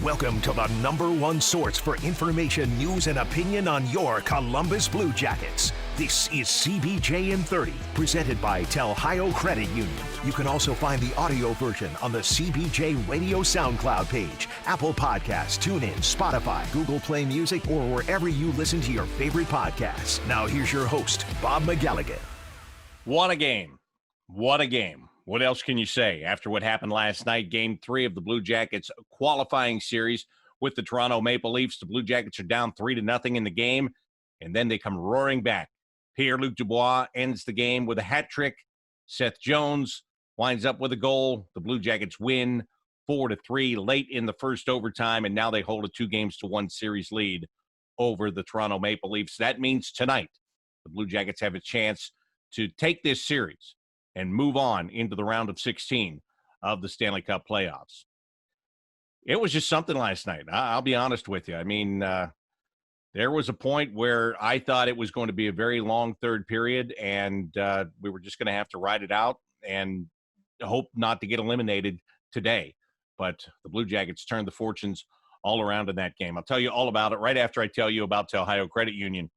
Welcome to the #1 source for information, news, and opinion on your Columbus Blue Jackets. This is CBJin30, presented by Telhio Credit Union. You can also find the audio version on the CBJ Radio SoundCloud page, Apple Podcasts, TuneIn, Spotify, Google Play Music, or wherever you listen to your favorite podcasts. Now here's your host, Bob McElligott. What a game. What a game. What else can you say after what happened last night? Game 3 of the Blue Jackets qualifying series with the Toronto Maple Leafs. The Blue Jackets are down 3-0 in the game, and then they come roaring back. Pierre-Luc Dubois ends the game with a hat trick. Seth Jones winds up with a goal. The Blue Jackets win 4-3 late in the first overtime, and now they hold a 2-1 series lead over the Toronto Maple Leafs. That means tonight the Blue Jackets have a chance to take this series and move on into the round of 16 of the Stanley Cup playoffs. It was just something last night. I'll be honest with you. I mean, there was a point where I thought it was going to be a very long third period, and we were just going to have to ride it out and hope not to get eliminated today. But the Blue Jackets turned the fortunes all around in that game. I'll tell you all about it right after I tell you about Telhio Credit Union.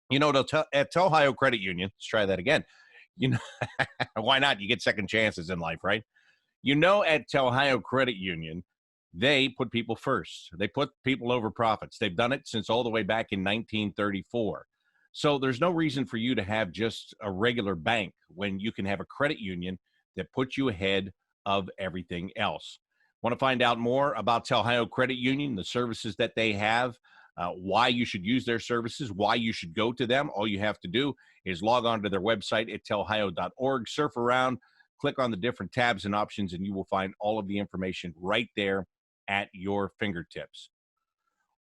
You know, at Telhio Credit Union, let's try that again. You know, why not? You get second chances in life, right? You know, at Telhio Credit Union, they put people first. They put people over profits. They've done it since all the way back in 1934. So there's no reason for you to have just a regular bank when you can have a credit union that puts you ahead of everything else. Want to find out more about Telhio Credit Union, the services that they have, why you should use their services, why you should go to them? All you have to do is log on to their website at telhio.org, surf around, click on the different tabs and options, and you will find all of the information right there at your fingertips.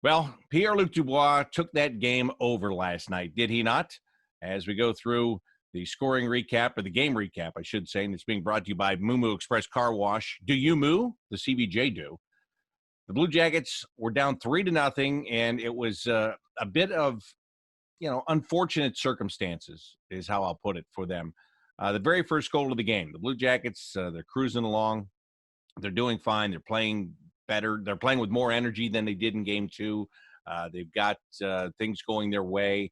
Well, Pierre-Luc Dubois took that game over last night, did he not? As we go through the scoring recap, or the game recap, I should say, and it's being brought to you by Moo Moo Express Car Wash. Do you moo? The CBJ do. The Blue Jackets were down 3-0, and it was a bit of, unfortunate circumstances is how I'll put it for them. The very first goal of the game, the Blue Jackets, they're cruising along. They're doing fine. They're playing better. They're playing with more energy than they did in game 2. They've got things going their way,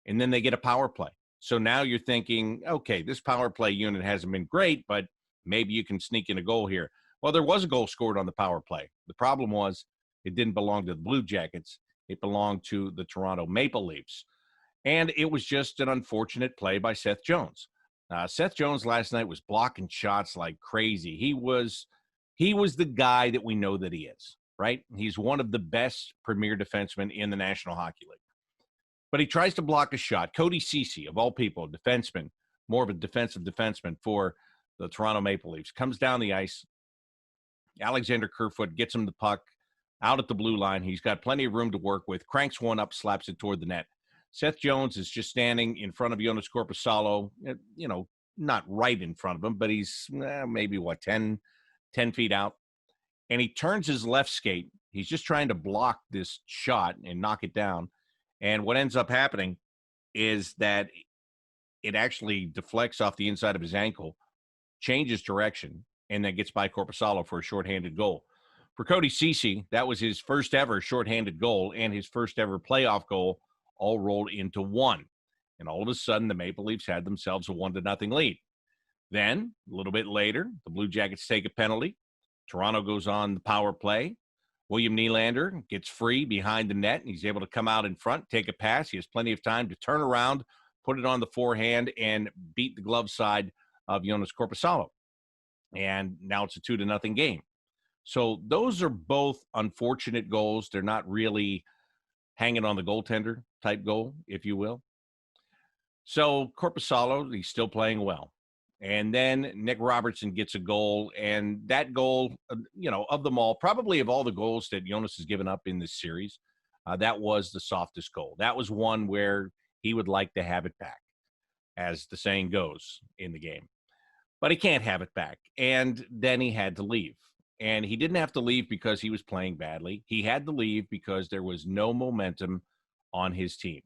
and then they get a power play. So now you're thinking, okay, this power play unit hasn't been great, but maybe you can sneak in a goal here. Well, there was a goal scored on the power play. The problem was it didn't belong to the Blue Jackets. It belonged to the Toronto Maple Leafs. And it was just an unfortunate play by Seth Jones. Seth Jones last night was blocking shots like crazy. He was the guy that we know that he is, right? He's one of the best premier defensemen in the National Hockey League. But he tries to block a shot. Cody Ceci, of all people, a defenseman, more of a defensive defenseman for the Toronto Maple Leafs, comes down the ice. Alexander Kerfoot gets him the puck out at the blue line. He's got plenty of room to work with, cranks one up, slaps it toward the net. Seth Jones is just standing in front of Jonas Korpisalo, not right in front of him, but he's maybe, 10 feet out. And he turns his left skate. He's just trying to block this shot and knock it down. And what ends up happening is that it actually deflects off the inside of his ankle, changes direction, and then gets by Korpisalo for a shorthanded goal. For Cody Ceci, that was his first ever shorthanded goal and his first ever playoff goal, all rolled into one. And all of a sudden, the Maple Leafs had themselves a 1-0 lead. Then, a little bit later, the Blue Jackets take a penalty. Toronto goes on the power play. William Nylander gets free behind the net, and he's able to come out in front, take a pass. He has plenty of time to turn around, put it on the forehand, and beat the glove side of Jonas Korpisalo. And now it's a 2-0 game. So those are both unfortunate goals. They're not really hanging on the goaltender type goal, if you will. So Korpisalo, he's still playing well. And then Nick Robertson gets a goal, and that goal, of them all, probably of all the goals that Jonas has given up in this series, that was the softest goal. That was one where he would like to have it back, as the saying goes in the game. But he can't have it back. And then he had to leave. And he didn't have to leave because he was playing badly. He had to leave because there was no momentum on his team.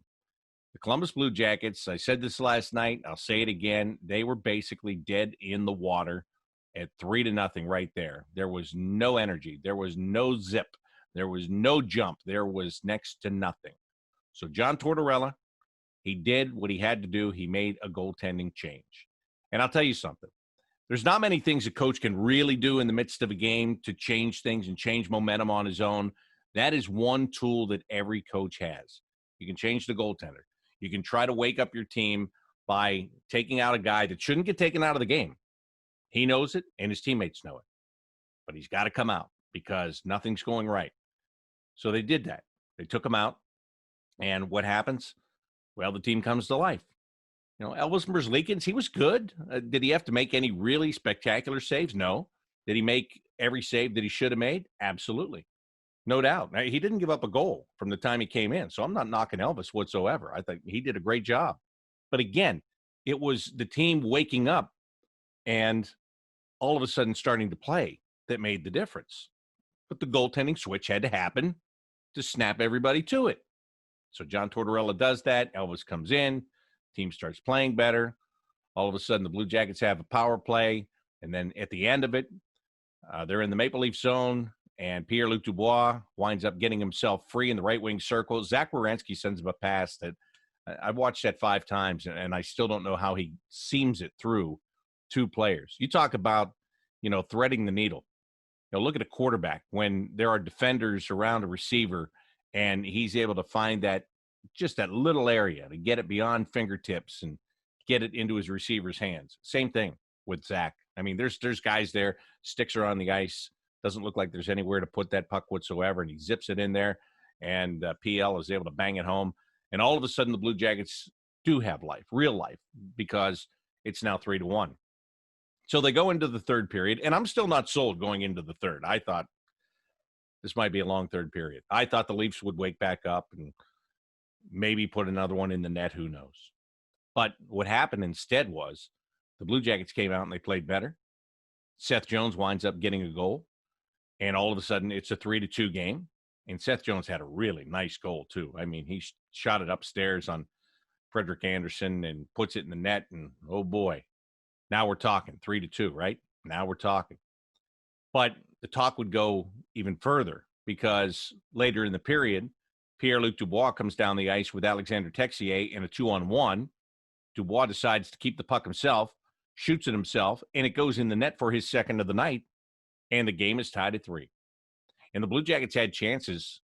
The Columbus Blue Jackets, I said this last night, I'll say it again, they were basically dead in the water at 3-0 right there. There was no energy. There was no zip. There was no jump. There was next to nothing. So John Tortorella, he did what he had to do. He made a goaltending change. And I'll tell you something. There's not many things a coach can really do in the midst of a game to change things and change momentum on his own. That is one tool that every coach has. You can change the goaltender. You can try to wake up your team by taking out a guy that shouldn't get taken out of the game. He knows it, and his teammates know it. But he's got to come out because nothing's going right. So they did that. They took him out. And what happens? Well, the team comes to life. You know, Elvis Merzlikins, he was good. Did he have to make any really spectacular saves? No. Did he make every save that he should have made? Absolutely. No doubt. Now, he didn't give up a goal from the time he came in, so I'm not knocking Elvis whatsoever. I think he did a great job. But again, it was the team waking up and all of a sudden starting to play that made the difference. But the goaltending switch had to happen to snap everybody to it. So John Tortorella does that. Elvis comes in. Team starts playing better. All of a sudden, the Blue Jackets have a power play. And then at the end of it, they're in the Maple Leaf zone, and Pierre-Luc Dubois winds up getting himself free in the right wing circle. Zach Werenski sends him a pass that I've watched that 5 times, and I still don't know how he seams it through 2 players. You talk about, threading the needle. Look at a quarterback when there are defenders around a receiver, and he's able to find that little area to get it beyond fingertips and get it into his receiver's hands. Same thing with Zach. I mean, there's guys there, sticks are on the ice, doesn't look like there's anywhere to put that puck whatsoever, and he zips it in there, and PL is able to bang it home. And all of a sudden, the Blue Jackets do have life, real life, because it's now 3-1. So they go into the third period, and I'm still not sold going into the third. I thought this might be a long third period. I thought the Leafs would wake back up and maybe put another one in the net, who knows. But what happened instead was the Blue Jackets came out and they played better. Seth Jones winds up getting a goal, and all of a sudden it's a 3-2 game. And Seth Jones had a really nice goal too. I mean, he shot it upstairs on Frederick Anderson and puts it in the net, and oh boy, now we're talking 3-2, right? Now we're talking. But the talk would go even further because later in the period, Pierre-Luc Dubois comes down the ice with Alexander Texier in a 2-on-1. Dubois decides to keep the puck himself, shoots it himself, and it goes in the net for his second of the night, and the game is tied at 3. And the Blue Jackets had chances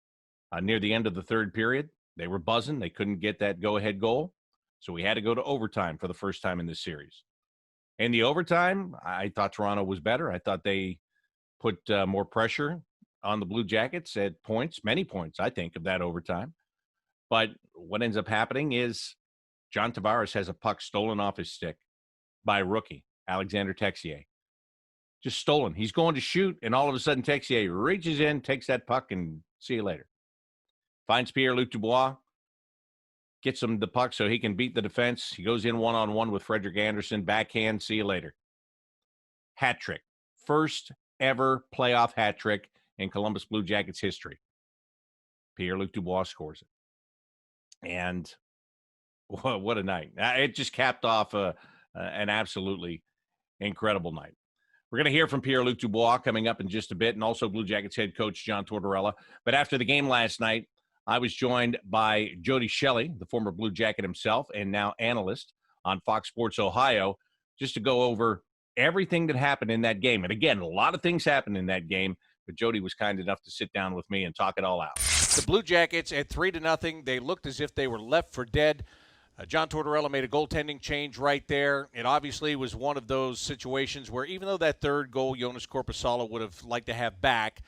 near the end of the third period. They were buzzing. They couldn't get that go-ahead goal, so we had to go to overtime for the first time in this series. And the overtime, I thought Toronto was better. I thought they put more pressure on the Blue Jackets at points, many points, I think, of that overtime. But what ends up happening is John Tavares has a puck stolen off his stick by a rookie, Alexander Texier. Just stolen. He's going to shoot, and all of a sudden Texier reaches in, takes that puck, and see you later. Finds Pierre-Luc Dubois, gets him the puck so he can beat the defense. He goes in one-on-one with Frederick Anderson, backhand, see you later. Hat trick. First ever playoff hat trick in Columbus Blue Jackets history. Pierre-Luc Dubois scores it. And what a night. It just capped off an absolutely incredible night. We're going to hear from Pierre-Luc Dubois coming up in just a bit, and also Blue Jackets head coach John Tortorella. But after the game last night, I was joined by Jody Shelley, the former Blue Jacket himself and now analyst on Fox Sports Ohio, just to go over everything that happened in that game. And again, a lot of things happened in that game, but Jody was kind enough to sit down with me and talk it all out. The Blue Jackets at 3-0. They looked as if they were left for dead. John Tortorella made a goaltending change right there. It obviously was one of those situations where even though that third goal Jonas Korpisalo would have liked to have back,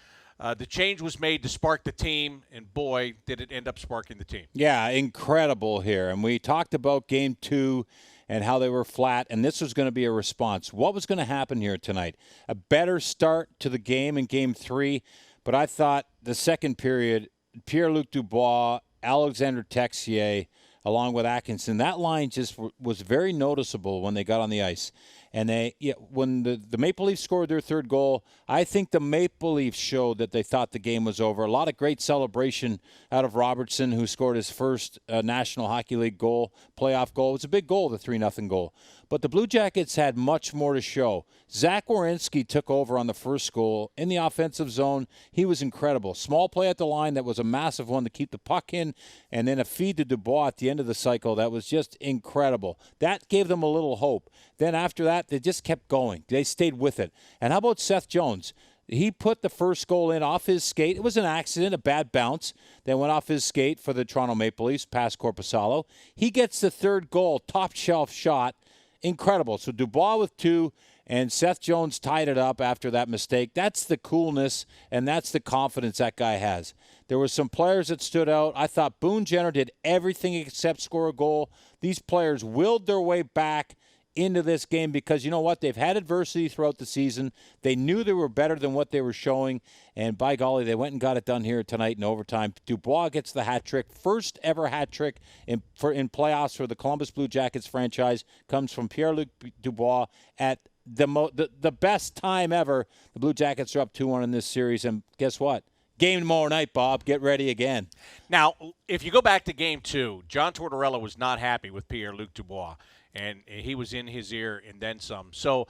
the change was made to spark the team, and boy, did it end up sparking the team. Yeah, incredible here. And we talked about Game 2 and how they were flat, and this was going to be a response. What was going to happen here tonight? A better start to the game in Game 3, but I thought the second period, Pierre-Luc Dubois, Alexander Texier, along with Atkinson, that line just was very noticeable when they got on the ice. And when the Maple Leafs scored their third goal, I think the Maple Leafs showed that they thought the game was over. A lot of great celebration out of Robertson, who scored his first National Hockey League goal, playoff goal. It was a big goal, the 3-0 goal. But the Blue Jackets had much more to show. Zach Werenski took over on the first goal. In the offensive zone, he was incredible. Small play at the line that was a massive one to keep the puck in, and then a feed to Dubois at the end of the cycle that was just incredible. That gave them a little hope. Then after that, they just kept going. They stayed with it. And how about Seth Jones? He put the first goal in off his skate. It was an accident, a bad bounce that went off his skate for the Toronto Maple Leafs past Korpisalo. He gets the third goal, top shelf shot. Incredible. So Dubois with 2, and Seth Jones tied it up after that mistake. That's the coolness, and that's the confidence that guy has. There were some players that stood out. I thought Boone Jenner did everything except score a goal. These players willed their way back into this game because you know what? They've had adversity throughout the season. They knew they were better than what they were showing, and by golly, they went and got it done here tonight in overtime. Dubois gets the hat trick. First ever hat trick in playoffs for the Columbus Blue Jackets franchise comes from Pierre-Luc Dubois at the best time ever. The Blue Jackets are up 2-1 in this series, and guess what? Game tomorrow night, Bob. Get ready again. Now, if you go back to Game 2, John Tortorella was not happy with Pierre-Luc Dubois, and he was in his ear and then some. So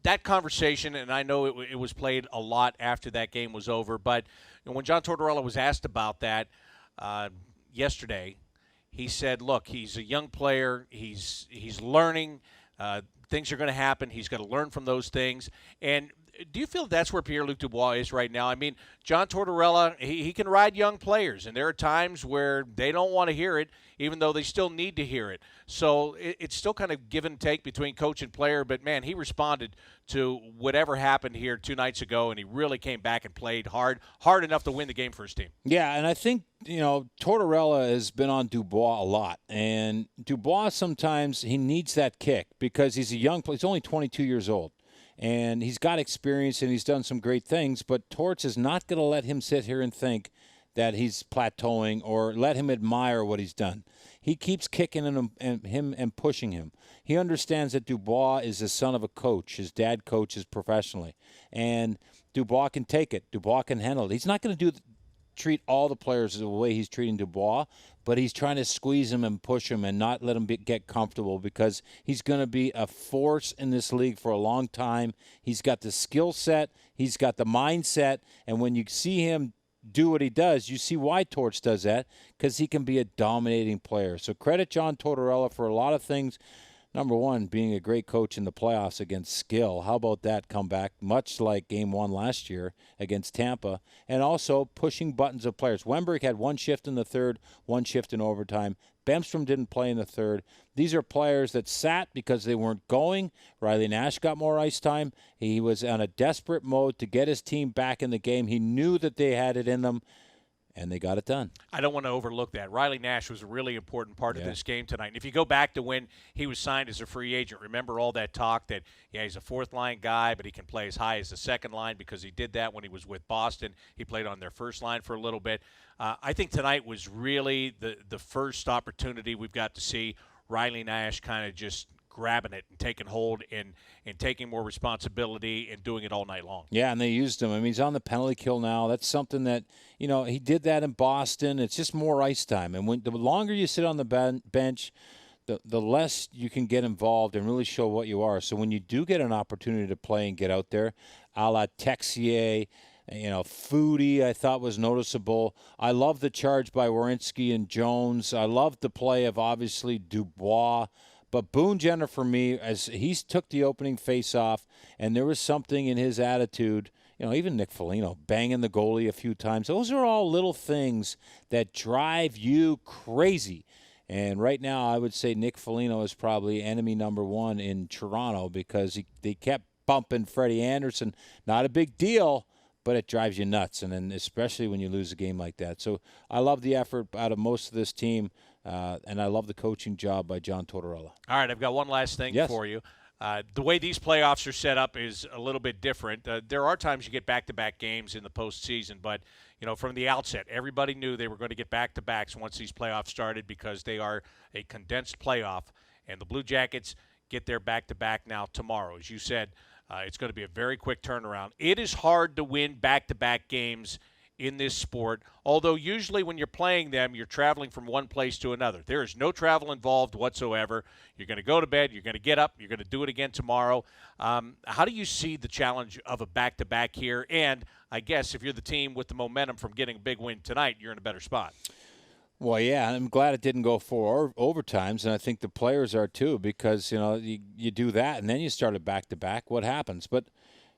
that conversation, and I know it was played a lot after that game was over, but when John Tortorella was asked about that yesterday, he said, look, he's a young player. He's learning. Things are going to happen. He's going to learn from those things. And do you feel that's where Pierre-Luc Dubois is right now? I mean, John Tortorella, he can ride young players, and there are times where they don't want to hear it, even though they still need to hear it. So it's still kind of give and take between coach and player, but, man, he responded to whatever happened here 2 nights ago, and he really came back and played hard enough to win the game for his team. Yeah, and I think, Tortorella has been on Dubois a lot, and Dubois sometimes he needs that kick because he's a young player. He's only 22 years old. And he's got experience and he's done some great things, but Torts is not going to let him sit here and think that he's plateauing or let him admire what he's done. He keeps kicking him and pushing him. He understands that Dubois is the son of a coach. His dad coaches professionally. And Dubois can take it. Dubois can handle it. He's not going to treat all the players the way he's treating Dubois, but he's trying to squeeze him and push him and not let him get comfortable because he's going to be a force in this league for a long time. He's got the skill set. He's got the mindset. And when you see him do what he does, you see why Torts does that, because he can be a dominating player. So credit John Tortorella for a lot of things. Number one, being a great coach in the playoffs against skill. How about that comeback? Much like Game 1 last year against Tampa. And also pushing buttons of players. Wemberg had 1 shift in the third, 1 shift in overtime. Bemstrom didn't play in the third. These are players that sat because they weren't going. Riley Nash got more ice time. He was on a desperate mode to get his team back in the game. He knew that they had it in them. And they got it done. I don't want to overlook that. Riley Nash was a really important part of this game tonight. And if you go back to when he was signed as a free agent, remember all that talk that, he's a fourth-line guy, but he can play as high as the second line because he did that when he was with Boston. He played on their first line for a little bit. I think tonight was really the first opportunity we've got to see Riley Nash kind of just grabbing it and taking hold and taking more responsibility and doing it all night long. Yeah, and they used him. I mean, he's on the penalty kill now. That's something that, he did that in Boston. It's just more ice time. And the longer you sit on the bench, the less you can get involved and really show what you are. So when you do get an opportunity to play and get out there, a la Texier, Foodie, I thought was noticeable. I love the charge by Werenski and Jones. I love the play of, obviously, Dubois. But Boone Jenner, for me, as he took the opening face-off, and there was something in his attitude, even Nick Foligno banging the goalie a few times. Those are all little things that drive you crazy. And right now, I would say Nick Foligno is probably enemy number 1 in Toronto because they kept bumping Freddie Anderson. Not a big deal, but it drives you nuts, and then especially when you lose a game like that. So I love the effort out of most of this team. And I love the coaching job by John Tortorella. All right, I've got one last thing for you. The way these playoffs are set up is a little bit different. There are times you get back-to-back games in the postseason, but, from the outset, everybody knew they were going to get back-to-backs once these playoffs started because they are a condensed playoff, and the Blue Jackets get their back-to-back now tomorrow. As you said, it's going to be a very quick turnaround. It is hard to win back-to-back games in this sport, although usually when you're playing them, you're traveling from one place to another. There is no travel involved whatsoever. You're going to go to bed, you're going to get up, you're going to do it again tomorrow. How do you see the challenge of a back-to-back here? And I guess if you're the team with the momentum from getting a big win tonight, you're in a better spot. Well, yeah, I'm glad it didn't go 4 overtimes, and I think the players are too, because, you do that, and then you start a back-to-back. What happens? But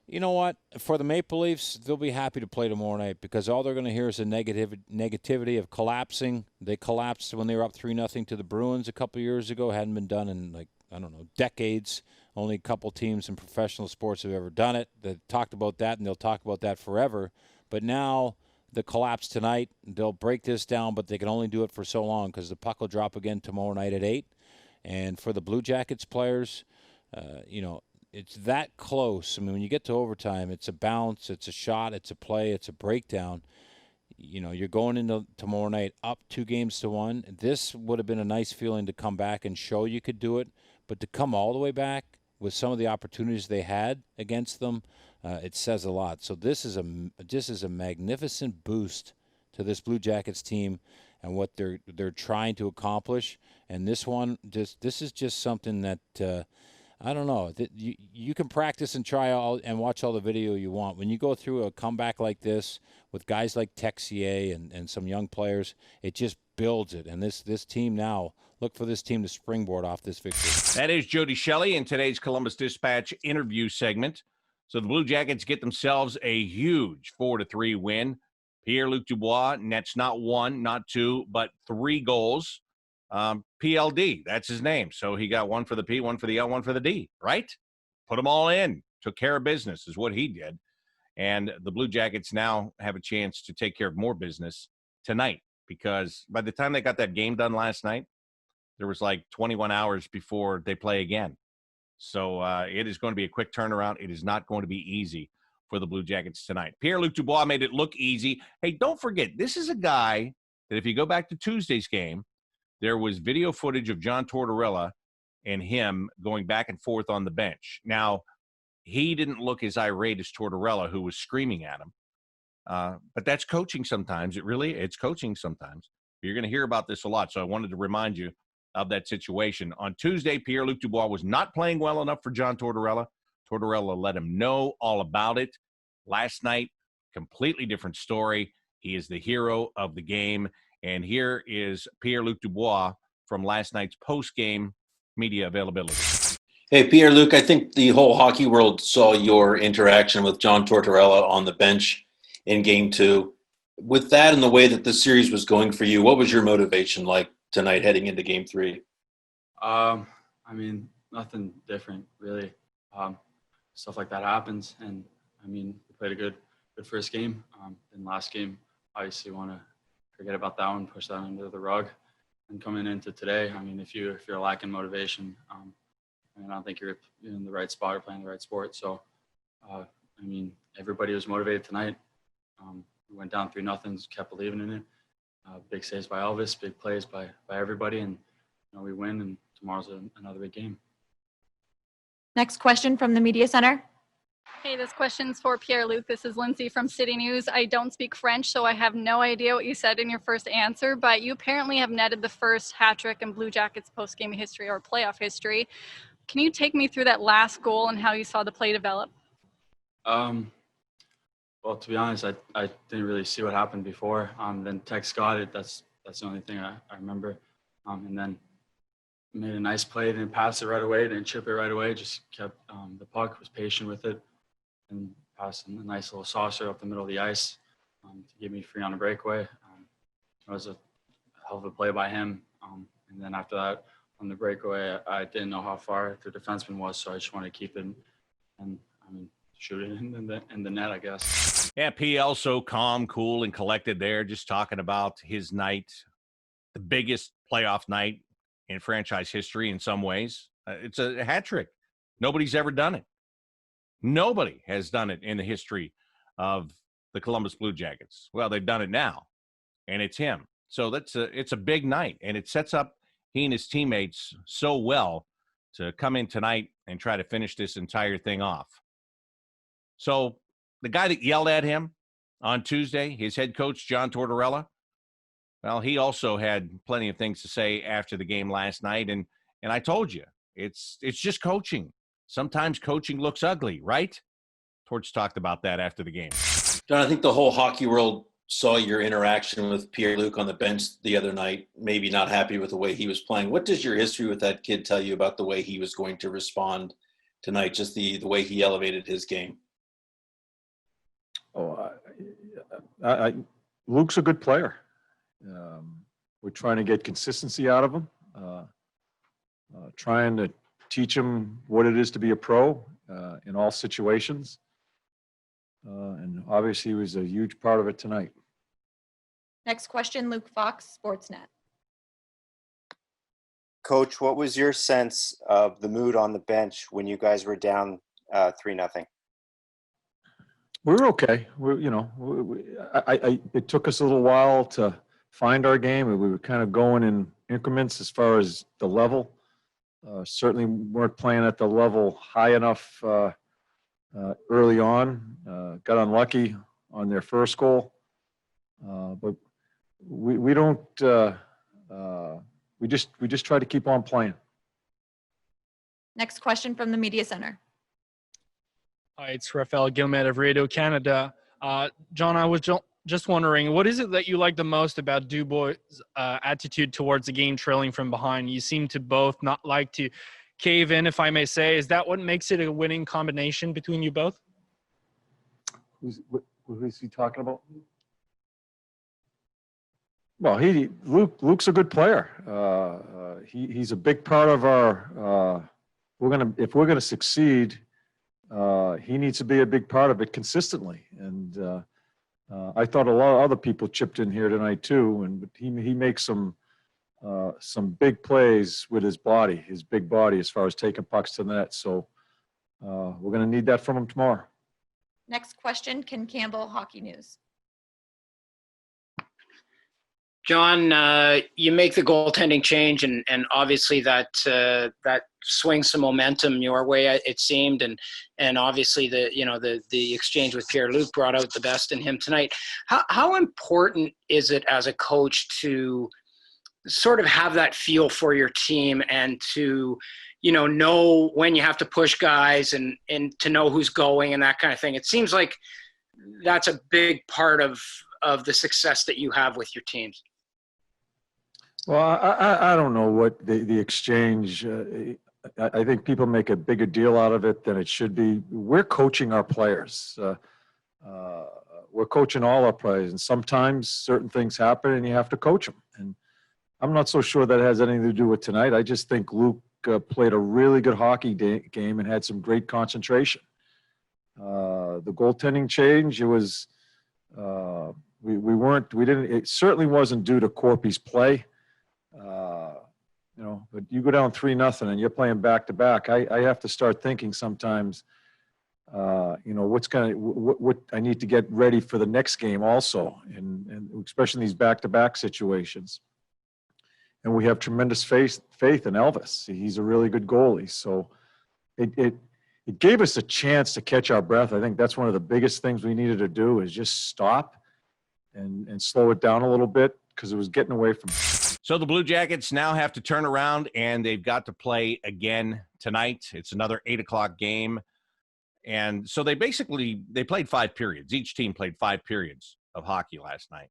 you know what? For the Maple Leafs, they'll be happy to play tomorrow night, because all they're going to hear is the negativity of collapsing. They collapsed when they were up 3-0 to the Bruins a couple years ago. Hadn't been done in, decades. Only a couple teams in professional sports have ever done it. They talked about that, and they'll talk about that forever. But now the collapse tonight, they'll break this down, but they can only do it for so long, because the puck will drop again tomorrow night at 8. And for the Blue Jackets players, it's that close. I mean, when you get to overtime, it's a bounce, it's a shot, it's a play, it's a breakdown. You're going into tomorrow night up 2-1. This would have been a nice feeling to come back and show you could do it, but to come all the way back with some of the opportunities they had against them, it says a lot. So this is a magnificent boost to this Blue Jackets team and what they're trying to accomplish. And this is just something that I don't know. You can practice and try and watch all the video you want. When you go through a comeback like this with guys like Texier and some young players, it just builds it. And this team now, look for this team to springboard off this victory. That is Jody Shelley in today's Columbus Dispatch interview segment. So the Blue Jackets get themselves a huge 4-3 win. Pierre-Luc Dubois nets not 1, not 2, but 3 goals. PLD, that's his name. So he got 1 for the P, 1 for the L, 1 for the D, right? Put them all in. Took care of business is what he did. And the Blue Jackets now have a chance to take care of more business tonight, because by the time they got that game done last night, there was like 21 hours before they play again. So it is going to be a quick turnaround. It is not going to be easy for the Blue Jackets tonight. Pierre-Luc Dubois made it look easy. Hey, don't forget, this is a guy that if you go back to Tuesday's game, there was video footage of John Tortorella and him going back and forth on the bench. Now, he didn't look as irate as Tortorella, who was screaming at him. But that's coaching sometimes. It's coaching sometimes. You're going to hear about this a lot, so I wanted to remind you of that situation. On Tuesday, Pierre-Luc Dubois was not playing well enough for John Tortorella. Tortorella let him know all about it. Last night, completely different story. He is the hero of the game. And here is Pierre-Luc Dubois from last night's post-game media availability. Hey, Pierre-Luc, I think the whole hockey world saw your interaction with John Tortorella on the bench in Game 2. With that and the way that the series was going for you, what was your motivation like tonight heading into Game 3? Nothing different, really. Stuff like that happens. And, we played a good first game. And last game, obviously want to forget about that one, push that under the rug. And coming into today, if you're lacking motivation, I don't think you're in the right spot or playing the right sport. So, everybody was motivated tonight. We went down 3-0, kept believing in it. Big saves by Elvis, big plays by everybody, and we win. And tomorrow's another big game. Next question from the media center. Hey, this question's for Pierre-Luc. This is Lindsay from City News. I don't speak French, so I have no idea what you said in your first answer, but you apparently have netted the first hat trick in Blue Jackets post-game history or playoff history. Can you take me through that last goal and how you saw the play develop? Well, to be honest, I didn't really see what happened before. Then Tex got it. That's the only thing I remember. And then made a nice play, didn't pass it right away, didn't chip it right away, just kept the puck, was patient with it, and passed a nice little saucer up the middle of the ice to get me free on a breakaway. It was a hell of a play by him. And then after that, on the breakaway, I didn't know how far the defenseman was, so I just wanted to keep it and shoot it in the net, I guess. Yeah, PL so calm, cool, and collected there, just talking about his night, the biggest playoff night in franchise history in some ways. It's a hat trick. Nobody's ever done it. Nobody has done it in the history of the Columbus Blue Jackets. Well, they've done it now, and it's him. So it's a big night, and it sets up he and his teammates so well to come in tonight and try to finish this entire thing off. So the guy that yelled at him on Tuesday, his head coach, John Tortorella, well, he also had plenty of things to say after the game last night. And I told you, it's just coaching. Sometimes coaching looks ugly, right? Torch talked about that after the game. John, I think the whole hockey world saw your interaction with Pierre-Luc on the bench the other night, maybe not happy with the way he was playing. What does your history with that kid tell you about the way he was going to respond tonight, just the way he elevated his game? Luke's a good player. We're trying to get consistency out of him, trying to teach him what it is to be a pro in all situations. And obviously he was a huge part of it tonight. Next question, Luke Fox, Sportsnet. Coach, what was your sense of the mood on the bench when you guys were down 3-0? We were okay. It took us a little while to find our game. We were kind of going in increments as far as the level. Certainly weren't playing at the level high enough early on. Got unlucky on their first goal. But we don't. We just try to keep on playing. Next question from the media center. Hi, it's Raphael Gilmet of Radio Canada. John, I was just wondering, what is it that you like the most about Dubois' attitude towards the game trailing from behind? You seem to both not like to cave in, if I may say. Is that what makes it a winning combination between you both? Who is he talking about? Well, Luke's a good player. He's a big part of our. If we're gonna succeed, he needs to be a big part of it consistently. And I thought a lot of other people chipped in here tonight too. And he makes some big plays with his big body, as far as taking pucks to the net. So we're gonna need that from him tomorrow. Next question, Ken Campbell, Hockey News. John, you make the goaltending change, and obviously that swings some momentum your way, it seemed, and obviously the exchange with Pierre-Luc brought out the best in him tonight. How important is it as a coach to sort of have that feel for your team and to know when you have to push guys and to know who's going and that kind of thing? It seems like that's a big part of the success that you have with your teams. Well, I don't know what the exchange. I think people make a bigger deal out of it than it should be. We're coaching our players. We're coaching all our players, and sometimes certain things happen, and you have to coach them. And I'm not so sure that has anything to do with tonight. I just think Luke played a really good hockey game and had some great concentration. The goaltending change, it was it certainly wasn't due to Corpy's play. But you go down 3-0 and you're playing back to back. I have to start thinking sometimes, what I need to get ready for the next game also, and especially in these back to back situations. And we have tremendous faith in Elvis. He's a really good goalie. So it gave us a chance to catch our breath. I think that's one of the biggest things we needed to do, is just stop and slow it down a little bit, because it was getting away from. So the Blue Jackets now have to turn around, and they've got to play again tonight. It's another 8:00 game. And so they played 5 periods. Each team played 5 periods of hockey last night.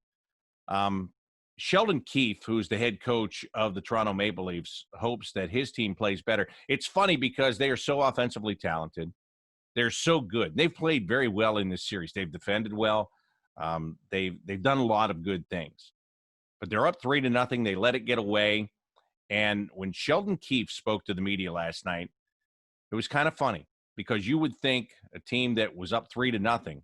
Sheldon Keefe, who's the head coach of the Toronto Maple Leafs, hopes that his team plays better. It's funny because they are so offensively talented. They're so good. They've played very well in this series. They've defended well. They've done a lot of good things. But they're up 3-0. They let it get away. And when Sheldon Keefe spoke to the media last night, it was kind of funny, because you would think a team that was up 3-0,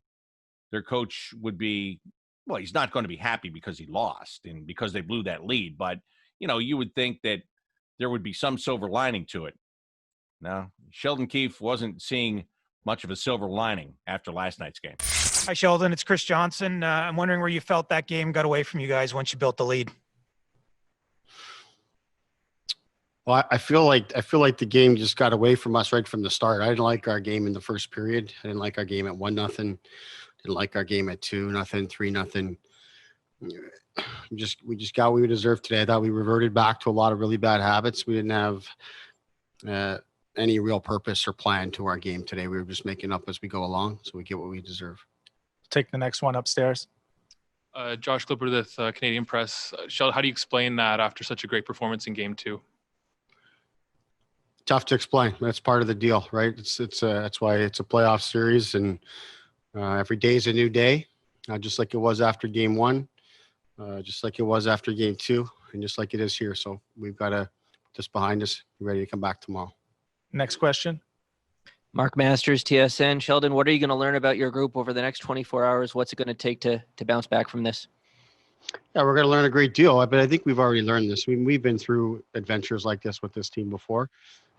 their coach would be, well, he's not going to be happy because he lost and because they blew that lead. But, you would think that there would be some silver lining to it. No, Sheldon Keefe wasn't seeing much of a silver lining after last night's game. Hi, Sheldon. It's Chris Johnson. I'm wondering where you felt that game got away from you guys once you built the lead. Well, I feel like the game just got away from us right from the start. I didn't like our game in the first period. I didn't like our game at 1-0. Didn't like our game at 2-0, 3-0. We just got what we deserved today. I thought we reverted back to a lot of really bad habits. We didn't have any real purpose or plan to our game today. We were just making up as we go along, so we get what we deserve. Take the next one upstairs. Josh Clifford with Canadian Press. Sheldon, how do you explain that after such a great performance in Game 2? Tough to explain. That's part of the deal, right? That's why it's a playoff series, and every day is a new day, just like it was after Game 1, just like it was after Game 2, and just like it is here. So we've got to put this behind us, be ready to come back tomorrow. Next question. Mark Masters, TSN. Sheldon, what are you going to learn about your group over the next 24 hours? What's it going to take to bounce back from this? Yeah, we're going to learn a great deal, but I think we've already learned this. We've been through adventures like this with this team before.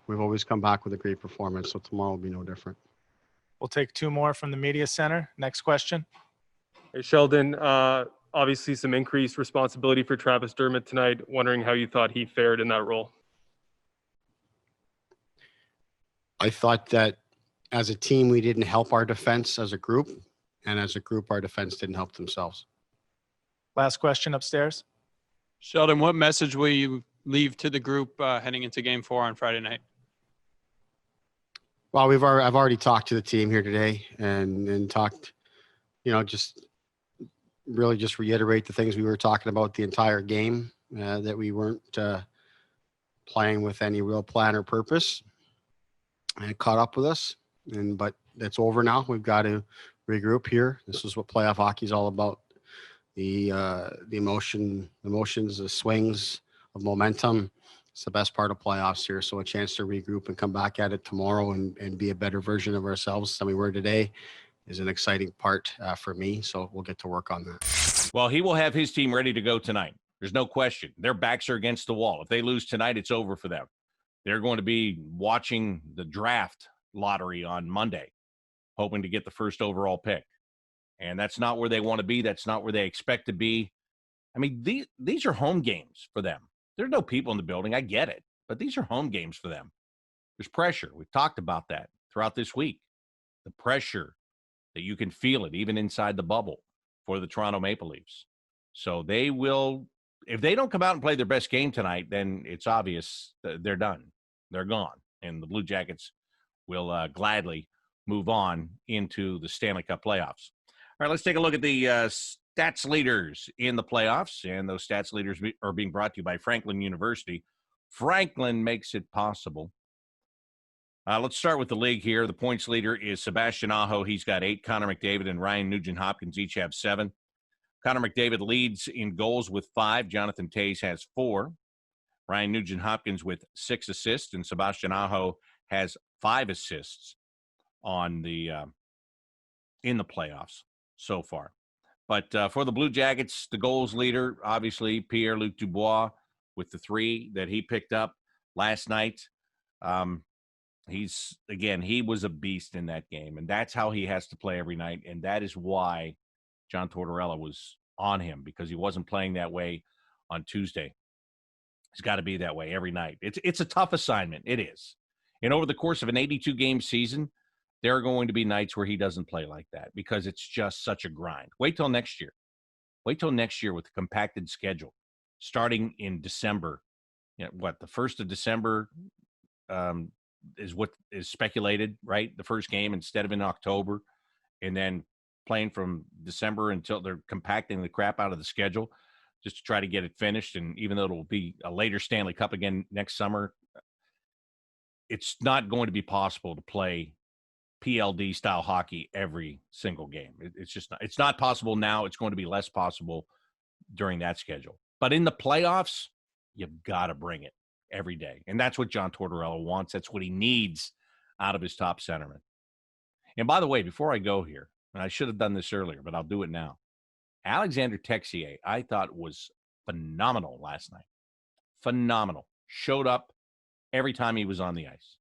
We've always come back with a great performance, so tomorrow will be no different. We'll take two more from the media center. Next question. Hey, Sheldon, obviously some increased responsibility for Travis Dermott tonight. Wondering how you thought he fared in that role. I thought that as a team, we didn't help our defense as a group, and as a group, our defense didn't help themselves. Last question upstairs. Sheldon, what message will you leave to the group heading into Game 4 on Friday night? Well, I've already talked to the team here today and talked, just really just reiterate the things we were talking about the entire game, that we weren't playing with any real plan or purpose. And it caught up with us, but that's over now. We've got to regroup here. This is what playoff hockey is all about. The emotions, the swings of momentum. It's the best part of playoffs here. So a chance to regroup and come back at it tomorrow and be a better version of ourselves than we were today is an exciting part for me. So we'll get to work on that. Well, he will have his team ready to go tonight. There's no question. Their backs are against the wall. If they lose tonight, it's over for them. They're going to be watching the draft lottery on Monday, hoping to get the first overall pick. And that's not where they want to be. That's not where they expect to be. I mean, these are home games for them. There's no people in the building. I get it. But these are home games for them. There's pressure. We've talked about that throughout this week. The pressure that you can feel it even inside the bubble for the Toronto Maple Leafs. So they will, if they don't come out and play their best game tonight, then it's obvious that they're done. They're gone. And the Blue Jackets will gladly move on into the Stanley Cup playoffs. All right, let's take a look at the stats leaders in the playoffs. And those stats leaders are being brought to you by Franklin University. Franklin makes it possible. Let's start with the league here. The points leader is Sebastian Aho. He's got 8. Connor McDavid and Ryan Nugent-Hopkins each have 7. Connor McDavid leads in goals with 5. Jonathan Toews has 4. Ryan Nugent-Hopkins with 6 assists, and Sebastian Aho has 5 assists on the in the playoffs so far. But for the Blue Jackets, the goals leader, obviously, Pierre-Luc Dubois with the 3 that he picked up last night. He was a beast in that game, and that's how he has to play every night, and that is why John Tortorella was on him, because he wasn't playing that way on Tuesday. He's got to be that way every night. It's a tough assignment. It is. And over the course of an 82-game season, there are going to be nights where he doesn't play like that because it's just such a grind. Wait till next year. Wait till next year with a compacted schedule, starting in December. The 1st of December is what is speculated, right? The first game instead of in October, and then playing from December until they're compacting the crap out of the schedule just to try to get it finished. And even though it'll be a later Stanley Cup again next summer, it's not going to be possible to play PLD style hockey every single game. It's just not, it's not possible now. It's going to be less possible during that schedule. But in the playoffs, you've got to bring it every day. And that's what John Tortorella wants. That's what he needs out of his top centerman. And by the way, before I go here, and I should have done this earlier, but I'll do it now. Alexander Texier, I thought, was phenomenal last night. Phenomenal. Showed up every time he was on the ice.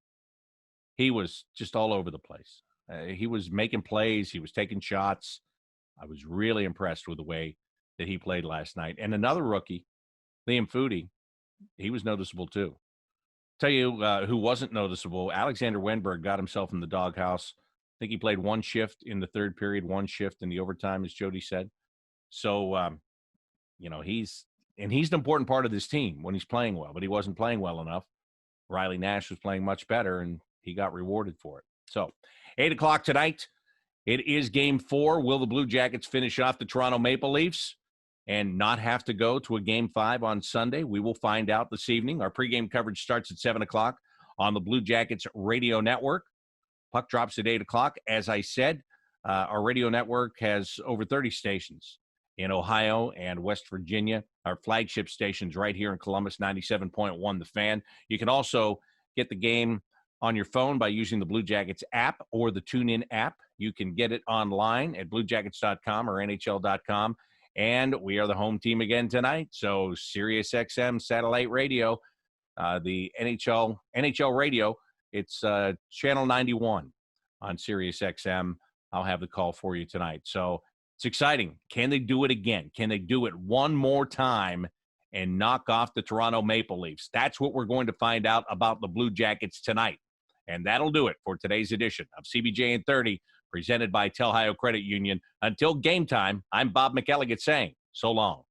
He was just all over the place. He was making plays. He was taking shots. I was really impressed with the way that he played last night. And another rookie, Liam Foudy, he was noticeable too. Tell you who wasn't noticeable, Alexander Wenberg got himself in the doghouse think he played one shift in the third period, one shift in the overtime, as Jody said. So, he's an important part of this team when he's playing well, but he wasn't playing well enough. Riley Nash was playing much better, and he got rewarded for it. So, 8 o'clock tonight, it is Game 4. Will the Blue Jackets finish off the Toronto Maple Leafs and not have to go to a Game 5 on Sunday? We will find out this evening. Our pregame coverage starts at 7 o'clock on the Blue Jackets radio network. Puck drops at 8 o'clock. As I said, our radio network has over 30 stations in Ohio and West Virginia. Our flagship stations right here in Columbus, 97.1 The Fan. You can also get the game on your phone by using the Blue Jackets app or the TuneIn app. You can get it online at bluejackets.com or NHL.com. And we are the home team again tonight. So SiriusXM satellite radio, the NHL radio, it's channel 91 on SiriusXM. I'll have the call for you tonight. So it's exciting. Can they do it again? Can they do it one more time and knock off the Toronto Maple Leafs? That's what we're going to find out about the Blue Jackets tonight. And that'll do it for today's edition of CBJin30, presented by Telhio Credit Union. Until game time, I'm Bob McElligott saying so long.